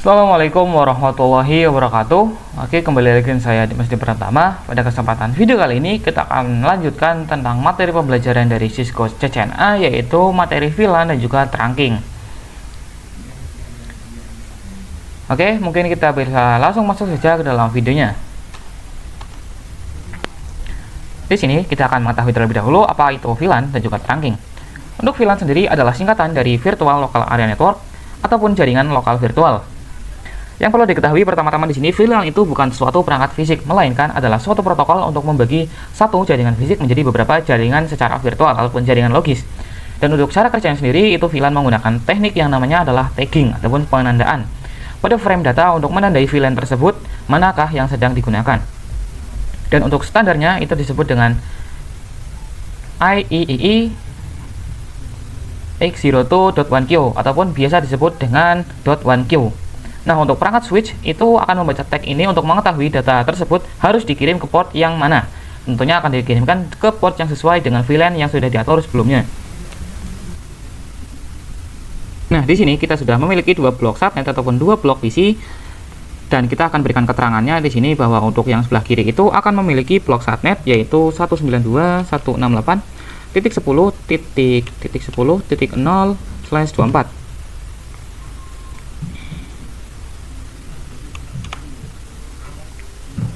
Assalamualaikum warahmatullahi wabarakatuh. Oke, kembali lagi dengan saya Dimas Pratama. Pada kesempatan video kali ini kita akan melanjutkan tentang materi pembelajaran dari Cisco CCNA, yaitu materi VLAN dan juga trunking. Oke, mungkin kita bisa langsung masuk saja ke dalam videonya. Di sini kita akan mengetahui terlebih dahulu apa itu VLAN dan juga trunking. Untuk VLAN sendiri adalah singkatan dari Virtual Local Area Network ataupun jaringan lokal virtual. Yang perlu diketahui pertama-tama di sini, VLAN itu bukan suatu perangkat fisik, melainkan adalah suatu protokol untuk membagi satu jaringan fisik menjadi beberapa jaringan secara virtual ataupun jaringan logis. Dan untuk cara kerjanya sendiri, itu VLAN menggunakan teknik yang namanya adalah tagging ataupun penandaan pada frame data untuk menandai VLAN tersebut manakah yang sedang digunakan. Dan untuk standarnya itu disebut dengan IEEE X02.1Q ataupun biasa disebut dengan .1Q. Nah, untuk perangkat switch itu akan membaca tag ini untuk mengetahui data tersebut harus dikirim ke port yang mana. Tentunya akan dikirimkan ke port yang sesuai dengan VLAN yang sudah diatur sebelumnya. Nah, di sini kita sudah memiliki dua blok subnet ataupun dua blok PC, dan kita akan berikan keterangannya di sini bahwa untuk yang sebelah kiri itu akan memiliki blok subnet yaitu 192.168.10.10.0/24.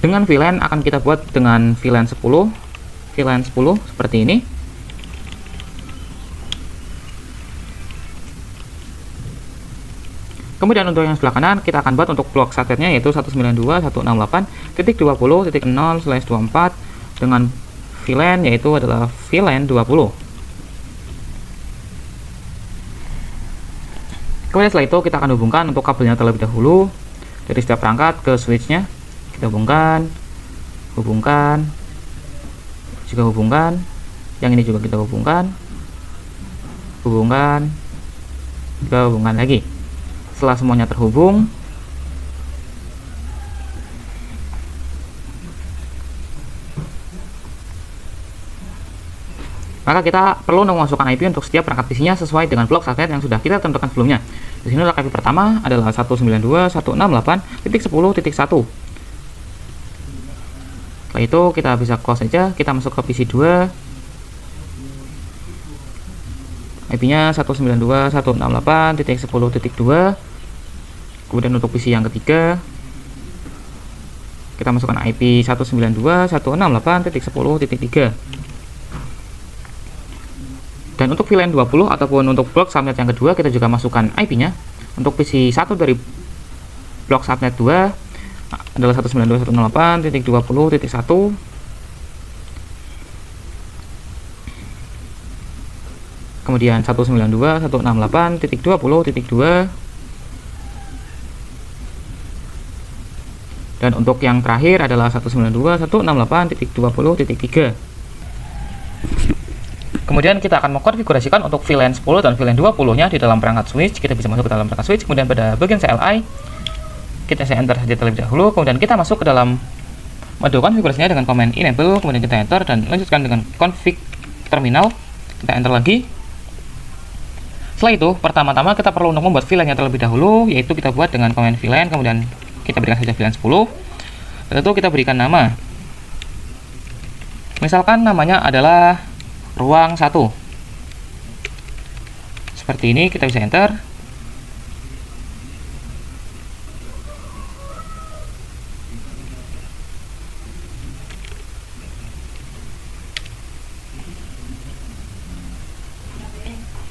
Dengan VLAN akan kita buat dengan VLAN 10 seperti ini. Kemudian untuk yang sebelah kanan kita akan buat untuk blok subnetnya yaitu 192.168.20.0/24 dengan VLAN yaitu adalah VLAN 20. Kemudian setelah itu kita akan hubungkan untuk kabelnya terlebih dahulu dari setiap perangkat ke switchnya. Kita hubungkan, juga hubungkan, yang ini juga kita hubungkan, juga hubungkan lagi. Setelah semuanya terhubung, maka kita perlu memasukkan IP untuk setiap perangkat PC-nya sesuai dengan blok subnet yang sudah kita tentukan sebelumnya. Di sini IP pertama adalah 192.168.10.1. Setelah itu kita bisa close saja, kita masuk ke PC 2, IP-nya 192.168.10.2. Kemudian untuk PC yang ketiga kita masukkan IP 192.168.10.3. Dan untuk VLAN 20 ataupun untuk blok subnet yang kedua kita juga masukkan IP-nya. Untuk PC 1 dari blok subnet 2 adalah 192.168.20.1. Kemudian 192.168.20.2. Dan untuk yang terakhir adalah 192.168.20.3. Kemudian kita akan mengkonfigurasikan untuk VLAN 10 dan VLAN 20-nya di dalam perangkat switch. Kita bisa masuk ke dalam perangkat switch, kemudian pada bagian CLI kita enter saja terlebih dahulu, kemudian kita masuk ke dalam mode konfigurasinya dengan command enable, kemudian kita enter dan lanjutkan dengan config terminal. Kita enter lagi. Setelah itu pertama-tama kita perlu untuk membuat VLAN-nya terlebih dahulu, yaitu kita buat dengan command VLAN, kemudian kita berikan saja VLAN 10. Setelah itu kita berikan nama, misalkan namanya adalah ruang 1 seperti ini. Kita bisa enter.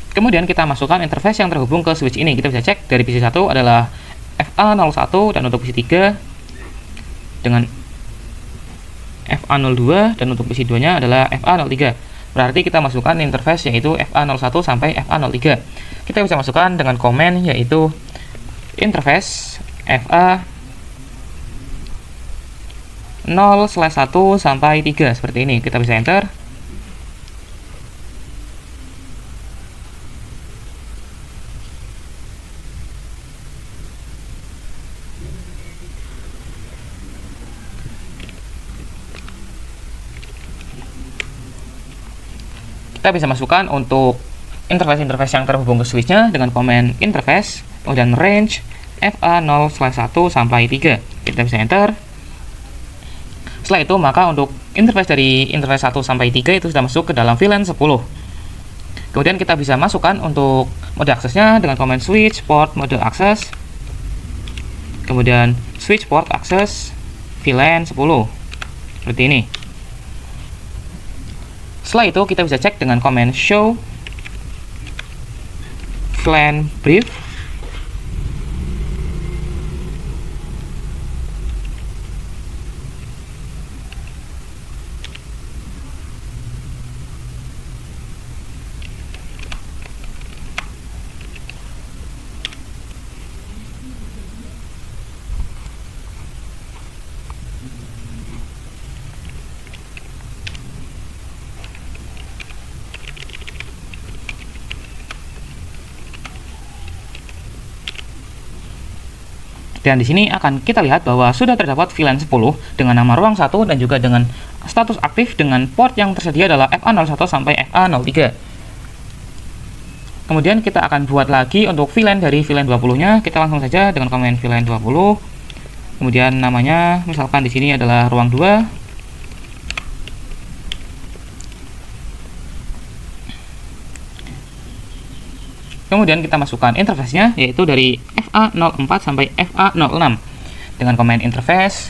Kemudian kita masukkan interface yang terhubung ke switch ini. Kita bisa cek dari PC 1 adalah FA01 dan untuk PC 3 dengan FA02 dan untuk PC 2 nya adalah FA03. Berarti kita masukkan interface yaitu FA01 sampai FA03. Kita bisa masukkan dengan komen yaitu interface FA0/1 sampai 3 seperti ini. Kita bisa enter. Kita bisa masukkan untuk interface yang terhubung ke switchnya dengan komen interface, kemudian range FA0/1 sampai 3. Kita bisa enter. Setelah itu, maka untuk interface dari interface 1 sampai 3 itu sudah masuk ke dalam VLAN 10. Kemudian kita bisa masukkan untuk mode aksesnya dengan command switch port mode access. Kemudian switch port access VLAN 10. Seperti ini. Setelah itu kita bisa cek dengan command show VLAN brief. Dan di sini akan kita lihat bahwa sudah terdapat VLAN 10 dengan nama ruang 1 dan juga dengan status aktif dengan port yang tersedia adalah FA01 sampai FA03. Kemudian kita akan buat lagi untuk VLAN dari VLAN 20-nya. Kita langsung saja dengan command VLAN 20. Kemudian namanya misalkan di sini adalah ruang 2. Kemudian kita masukkan interface-nya, yaitu dari FA04 sampai FA06 dengan command interface.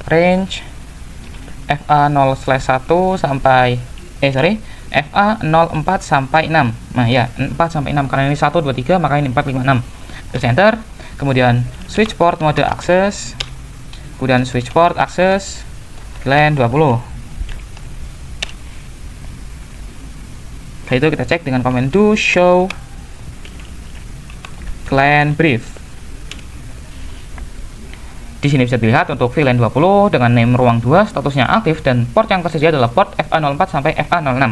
Range FA0/1 sampai FA04 sampai 6. Nah ya, 4 sampai 6 karena ini 1 2 3 maka ini 4 5 6. Terus enter. Kemudian switch port mode access. Kemudian switch port access VLAN 20. Setelah itu kita cek dengan command do show VLAN brief. Di sini bisa dilihat untuk VLAN 20 dengan name ruang 2 statusnya aktif dan port yang tersedia adalah port FA04 sampai FA06.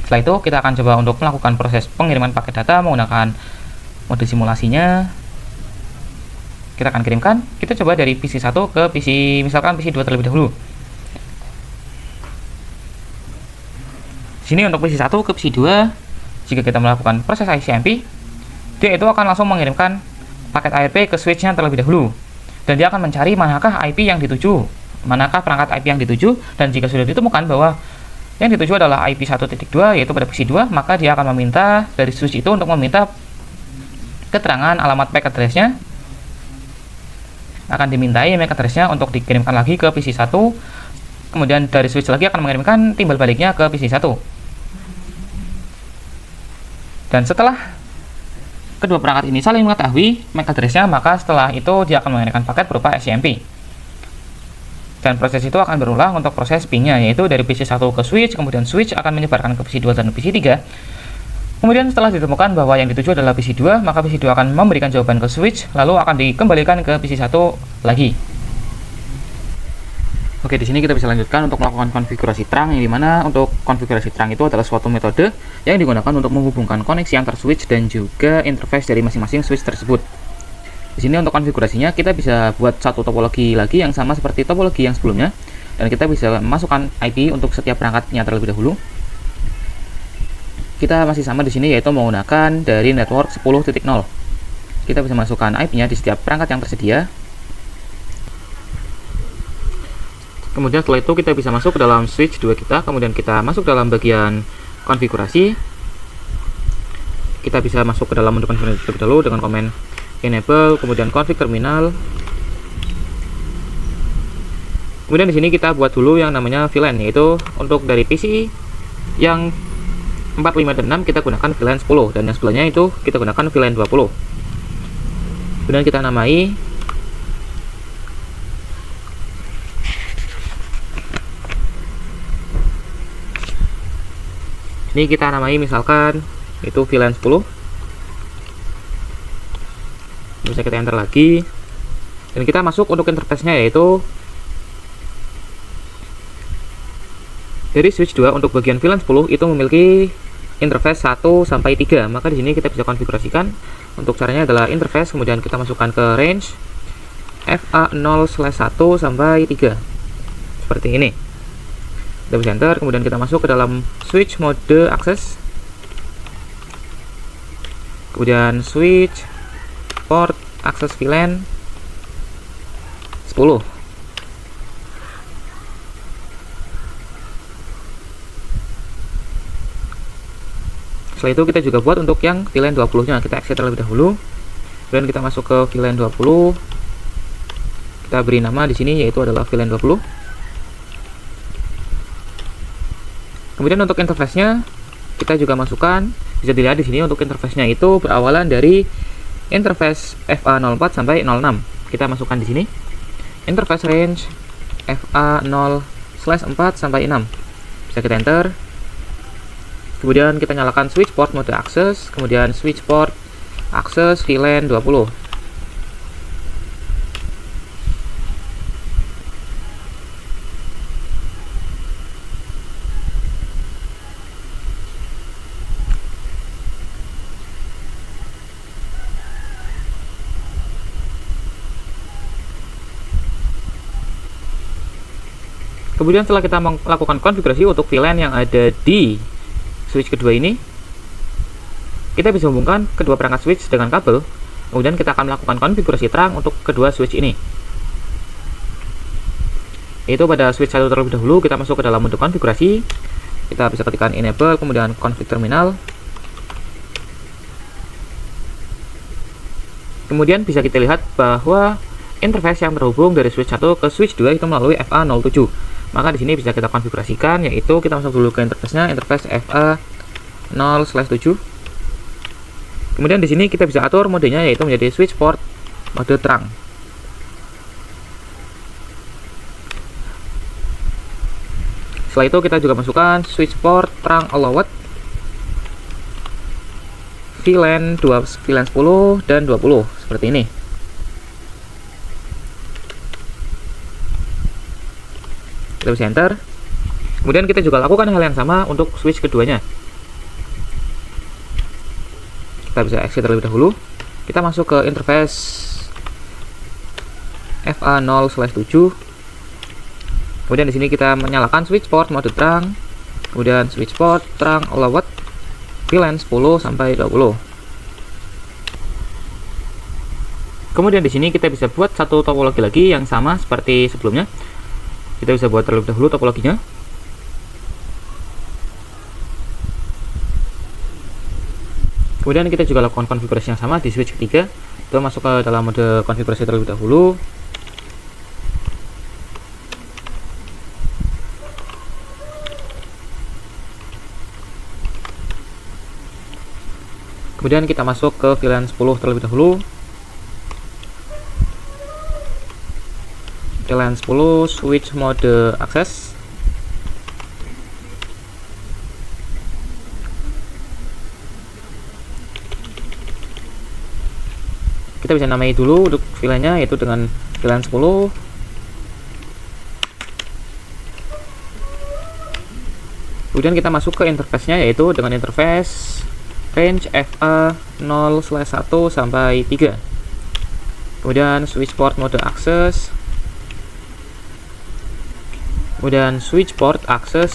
Setelah itu kita akan coba untuk melakukan proses pengiriman paket data menggunakan mode simulasinya. Kita akan kirimkan, kita coba dari PC 1 ke PC, misalkan PC 2 terlebih dahulu. Sini untuk PC 1 ke PC 2, jika kita melakukan proses ICMP, dia itu akan langsung mengirimkan paket ARP ke switch-nya terlebih dahulu. Dan dia akan mencari manakah IP yang dituju, manakah perangkat IP yang dituju, dan jika sudah ditemukan bahwa yang dituju adalah IP 1.2, yaitu pada PC 2, maka dia akan meminta dari switch itu untuk meminta keterangan alamat MAC address-nya. Akan dimintai MAC address-nya untuk dikirimkan lagi ke PC 1. Kemudian dari switch lagi akan mengirimkan timbal baliknya ke PC 1. Dan setelah kedua perangkat ini saling mengetahui MAC address-nya, maka setelah itu dia akan mengirimkan paket berupa SCMP. Dan proses itu akan berulang untuk proses ping-nya, yaitu dari PC 1 ke switch, kemudian switch akan menyebarkan ke PC 2 dan PC 3. Kemudian setelah ditemukan bahwa yang dituju adalah PC 2, maka PC 2 akan memberikan jawaban ke switch, lalu akan dikembalikan ke PC 1 lagi. Oke, di sini kita bisa lanjutkan untuk melakukan konfigurasi terang, yang dimana untuk konfigurasi terang itu adalah suatu metode yang digunakan untuk menghubungkan koneksi antar switch dan juga interface dari masing-masing switch tersebut. Di sini untuk konfigurasinya kita bisa buat satu topologi lagi yang sama seperti topologi yang sebelumnya, dan kita bisa masukkan IP untuk setiap perangkatnya terlebih dahulu. Kita masih sama di sini, yaitu menggunakan dari network 10.0. Kita bisa masukkan IP-nya di setiap perangkat yang tersedia. Kemudian setelah itu kita bisa masuk ke dalam switch 2 kita, kemudian kita masuk dalam bagian konfigurasi. Kita bisa masuk ke dalam menu konfigurasi terlebih dahulu dengan command enable, kemudian config terminal. Kemudian di sini kita buat dulu yang namanya VLAN, yaitu untuk dari PC yang 4, 5, dan 6 kita gunakan VLAN 10, dan yang sebelahnya itu kita gunakan VLAN 20. Kemudian kita namai ini, kita namai misalkan itu VLAN 10. Bisa kita enter lagi, dan kita masuk untuk interface-nya, yaitu dari switch 2 untuk bagian VLAN 10 itu memiliki interface 1 sampai 3. Maka di sini kita bisa konfigurasikan. Untuk caranya adalah interface, kemudian kita masukkan ke range FA0/1 sampai 3 seperti ini. Kita bisa enter, kemudian kita masuk ke dalam switch mode access, kemudian switch port access VLAN 10. Setelah itu kita juga buat untuk yang VLAN 20 nya, kita exit terlebih dahulu, kemudian kita masuk ke VLAN 20, kita beri nama di sini yaitu adalah VLAN 20. Kemudian untuk interface-nya kita juga masukkan, bisa dilihat di sini untuk interface-nya itu berawalan dari interface FA04 sampai 06. Kita masukkan di sini interface range FA0/4 sampai 6. Bisa kita enter. Kemudian kita nyalakan switch port mode access, kemudian switch port access VLAN 20. Kemudian setelah kita melakukan konfigurasi untuk VLAN yang ada di switch kedua ini, kita bisa hubungkan kedua perangkat switch dengan kabel. Kemudian kita akan melakukan konfigurasi terang untuk kedua switch ini. Yaitu pada switch 1 terlebih dahulu kita masuk ke dalam mode konfigurasi. Kita bisa ketikkan enable, kemudian config terminal. Kemudian bisa kita lihat bahwa interface yang terhubung dari switch 1 ke switch 2 itu melalui FA07. Maka di sini bisa kita konfigurasikan, yaitu kita masuk dulu ke interface-nya, interface FA0/7. Kemudian di sini kita bisa atur modenya, yaitu menjadi switch port mode terang. Setelah itu kita juga masukkan switch port terang allowed VLAN 10 dan 20 seperti ini. Kita bisa enter. Kemudian kita juga lakukan hal yang sama untuk switch keduanya. Kita bisa exit terlebih dahulu. Kita masuk ke interface FA0/7. Kemudian di sini kita menyalakan switch port mode terang, kemudian switch port terang allowed VLAN 10 sampai 20. Kemudian di sini kita bisa buat satu topologi lagi yang sama seperti sebelumnya. Kita bisa buat terlebih dahulu topologinya. Kemudian kita juga lakukan konfigurasi yang sama di switch ketiga. Kita masuk ke dalam mode konfigurasi terlebih dahulu. Kemudian kita masuk ke VLAN 10 terlebih dahulu. VLAN 10 switch mode access. Kita bisa namai dulu untuk VLAN-nya, yaitu dengan VLAN 10. Kemudian kita masuk ke interface-nya, yaitu dengan interface range FA0/1 sampai 3. Kemudian switch port mode access. Kemudian switch port access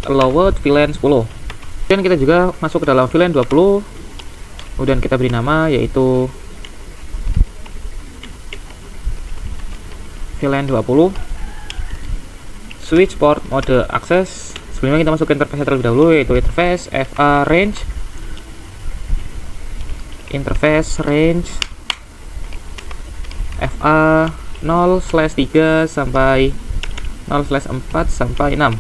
allowed VLAN 10. Dan kita juga masuk ke dalam VLAN 20. Kemudian kita beri nama yaitu VLAN 20 switch port mode access. Sebelumnya kita masuk ke interface terlebih dahulu, yaitu interface FA range, interface range FA 0/3 sampai 0/4 sampai 6.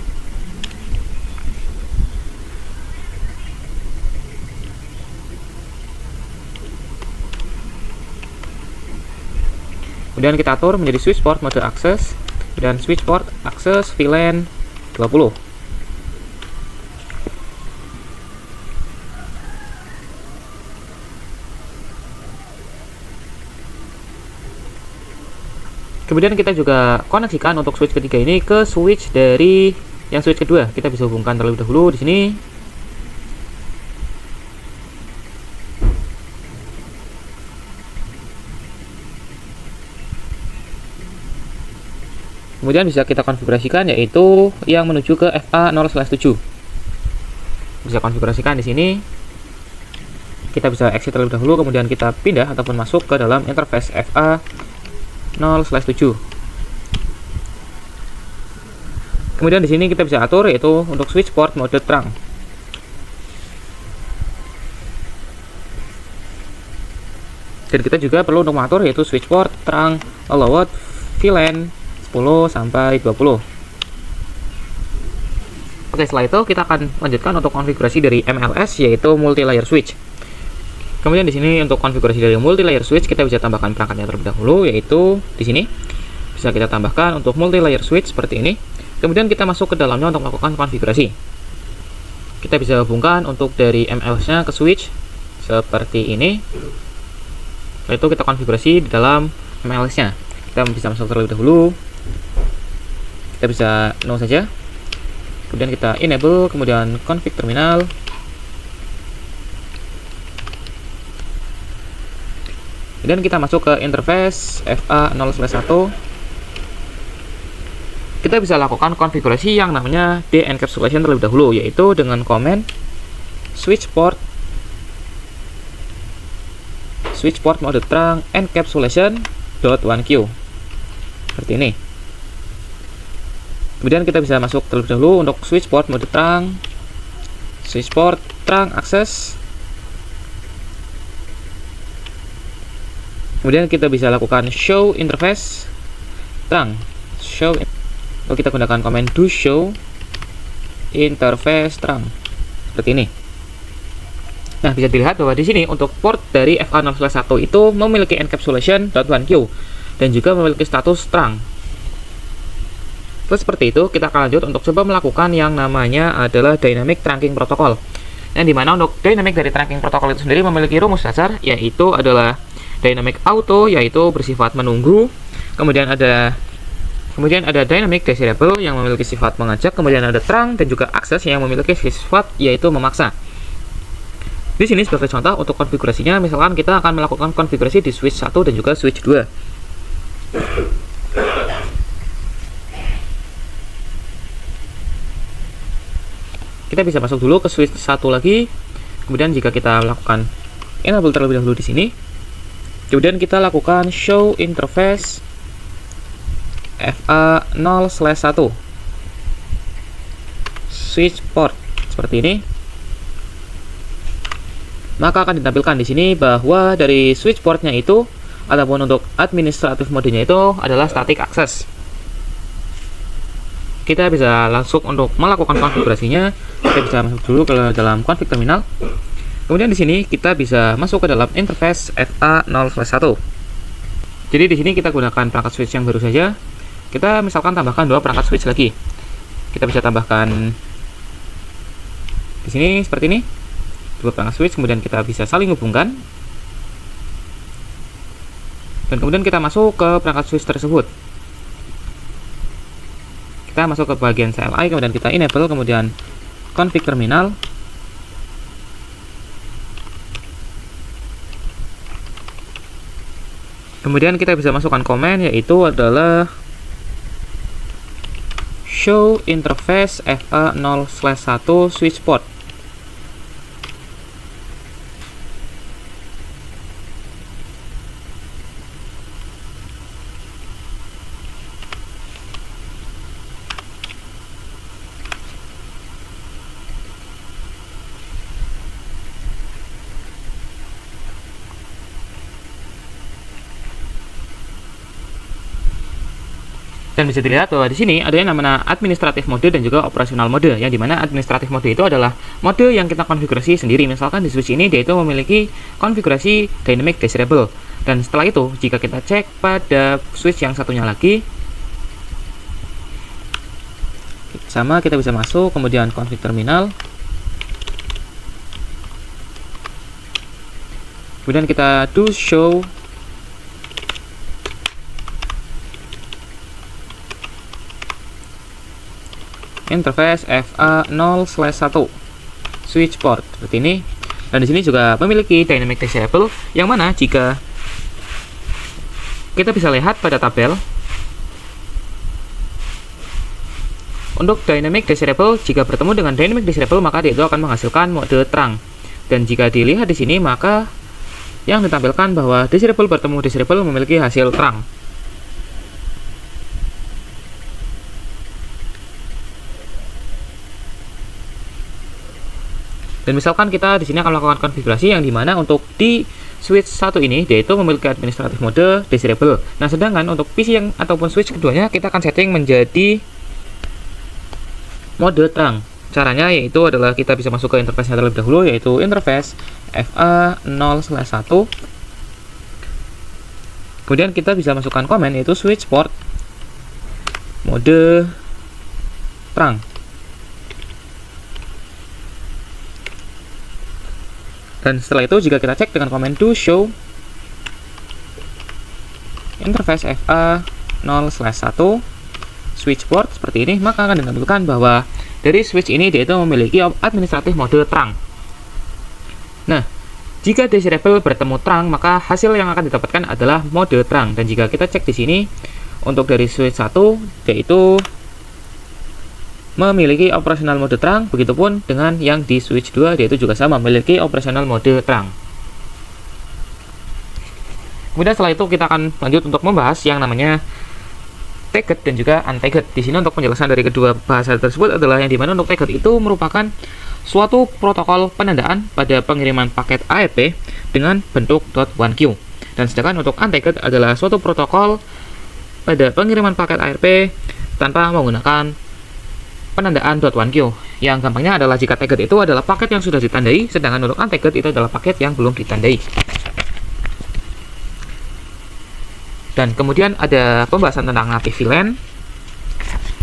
Kemudian kita atur menjadi switch port mode access dan switch port access VLAN 20. Kemudian kita juga koneksikan untuk switch ketiga ini ke switch dari yang switch kedua. Kita bisa hubungkan terlebih dahulu di sini. Kemudian bisa kita konfigurasikan yaitu yang menuju ke FA0/7. Bisa konfigurasikan di sini. Kita bisa exit terlebih dahulu, kemudian kita pindah ataupun masuk ke dalam interface FA0/7. Kemudian di sini kita bisa atur yaitu untuk switch port mode terang. Dan kita juga perlu untuk mengatur yaitu switch port terang allowed VLAN 10 sampai 20. Oke, setelah itu kita akan lanjutkan untuk konfigurasi dari MLS yaitu multi layer switch. Kemudian di sini untuk konfigurasi dari multi layer switch kita bisa tambahkan perangkatnya terlebih dahulu, yaitu di sini bisa kita tambahkan untuk multi layer switch seperti ini. Kemudian kita masuk ke dalamnya untuk melakukan konfigurasi. Kita bisa hubungkan untuk dari MLS-nya ke switch seperti ini. Yaitu kita konfigurasi di dalam MLS-nya. Kita bisa masuk terlebih dahulu. Kita bisa no saja. Kemudian kita enable, kemudian config terminal. Dan kita masuk ke interface FA0/1. Kita bisa lakukan konfigurasi yang namanya de-encapsulation terlebih dahulu, yaitu dengan command switch port mode terang encapsulation.1q seperti ini. Kemudian kita bisa masuk terlebih dahulu untuk switch port mode terang access. Kemudian kita bisa lakukan show interface terang. Lalu kita gunakan command do show interface terang seperti ini. Nah, bisa dilihat bahwa di sini untuk port dari FA0/1 itu memiliki encapsulation.1q dan juga memiliki status terang. Terus seperti itu, kita akan lanjut untuk coba melakukan yang namanya adalah dynamic trunking protocol. Yang dimana untuk dynamic dari trunking protocol itu sendiri memiliki rumus dasar, yaitu adalah dynamic auto, yaitu bersifat menunggu. Kemudian ada dynamic desirable yang memiliki sifat mengajak, kemudian ada terang dan juga access yang memiliki sifat yaitu memaksa. Di sini sebagai contoh untuk konfigurasinya, misalkan kita akan melakukan konfigurasi di switch 1 dan juga switch 2. Kita bisa masuk dulu ke switch 1 lagi. Kemudian jika kita melakukan enable terlebih dahulu di sini, kemudian kita lakukan show interface FA0/1 switch port seperti ini. Maka akan ditampilkan di sini bahwa dari switch portnya itu ataupun untuk administratif modenya itu adalah static access. Kita bisa langsung untuk melakukan konfigurasinya. Kita bisa masuk dulu ke dalam config terminal. Kemudian di sini kita bisa masuk ke dalam interface FA0/1. Jadi di sini kita gunakan perangkat switch yang baru saja. Kita misalkan tambahkan 2 perangkat switch lagi. Kita bisa tambahkan di sini seperti ini. 2 perangkat switch, kemudian kita bisa saling hubungkan. Dan kemudian kita masuk ke perangkat switch tersebut. Kita masuk ke bagian CLI, kemudian kita enable, kemudian config terminal. Kemudian kita bisa masukkan command yaitu adalah show interface FA0/1 switch port. Dan bisa dilihat bahwa di sini ada yang namanya administratif mode dan juga operasional mode, yang dimana administratif mode itu adalah mode yang kita konfigurasi sendiri. Misalkan di switch ini dia itu memiliki konfigurasi dynamic desirable, dan setelah itu jika kita cek pada switch yang satunya lagi sama, kita bisa masuk kemudian config terminal, kemudian kita do show interface FA0/1 switch port seperti ini. Dan di sini juga memiliki dynamic desirable, yang mana jika kita bisa lihat pada tabel Untuk dynamic desirable, jika bertemu dengan dynamic desirable maka dia itu akan menghasilkan mode terang. Dan jika dilihat di sini maka yang ditampilkan bahwa desirable bertemu desirable memiliki hasil terang. Dan misalkan kita di sini akan melakukan konfigurasi yang dimana untuk di switch 1 ini yaitu memiliki administratif mode desirable. Nah, sedangkan untuk PC yang ataupun switch keduanya kita akan setting menjadi mode terang. Caranya yaitu adalah kita bisa masuk ke interface-nya terlebih dahulu, yaitu interface FA0/1. Kemudian kita bisa masukkan komen yaitu switch port mode terang. Dan setelah itu jika kita cek dengan komen do show interface FA0/1 switch port seperti ini, maka akan ditampilkan bahwa dari switch ini dia itu memiliki administratif mode terang. Nah, jika desirable bertemu terang, maka hasil yang akan didapatkan adalah mode terang. Dan jika kita cek di sini untuk dari switch 1 yaitu memiliki operasional mode terang, begitupun dengan yang di switch 2 yaitu juga sama memiliki operasional mode terang. Kemudian setelah itu kita akan lanjut untuk membahas yang namanya tagged dan juga untagged. Di sini untuk penjelasan dari kedua bahasa tersebut adalah yang dimana untuk tagged itu merupakan suatu protokol penandaan pada pengiriman paket ARP dengan bentuk .1Q. Dan sedangkan untuk untagged adalah suatu protokol pada pengiriman paket ARP tanpa menggunakan penandaan .1Q. Yang gampangnya adalah jika tagged itu adalah paket yang sudah ditandai, sedangkan untuk untagged itu adalah paket yang belum ditandai. Dan kemudian ada pembahasan tentang native VLAN,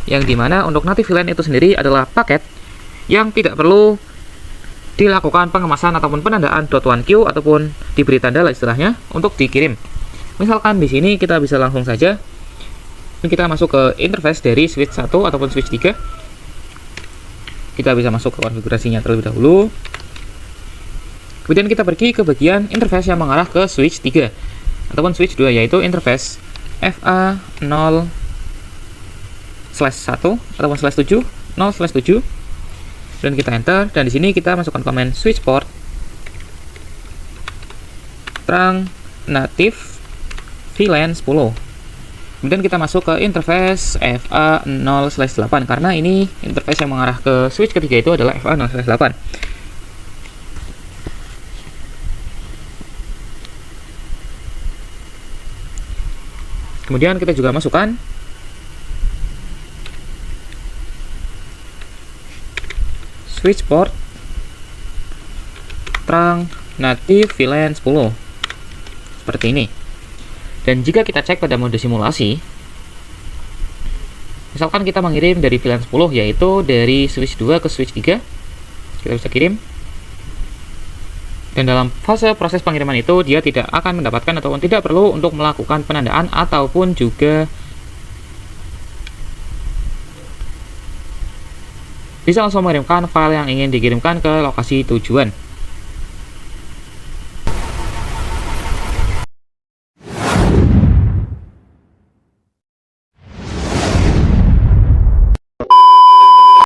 yang dimana untuk native VLAN itu sendiri adalah paket yang tidak perlu dilakukan pengemasan ataupun penandaan .1Q ataupun diberi tanda lah istilahnya untuk dikirim. Misalkan di sini kita bisa langsung saja kita masuk ke interface dari switch 1 ataupun switch 3. Kita bisa masuk ke konfigurasinya terlebih dahulu. Kemudian kita pergi ke bagian interface yang mengarah ke switch 3 ataupun switch 2 yaitu interface FA0/1 ataupun /7 0/7, dan kita enter. Dan di sini kita masukkan komen switch port terang native VLAN 10. Kemudian kita masuk ke interface FA0/8 karena ini interface yang mengarah ke switch ketiga itu adalah FA0/8. Kemudian kita juga masukkan switch port terang native VLAN 10 seperti ini. Dan jika kita cek pada mode simulasi, misalkan kita mengirim dari VLAN 10 yaitu dari switch 2 ke switch 3, kita bisa kirim. Dan dalam fase proses pengiriman itu dia tidak akan mendapatkan ataupun tidak perlu untuk melakukan penandaan ataupun juga bisa langsung mengirimkan file yang ingin dikirimkan ke lokasi tujuan.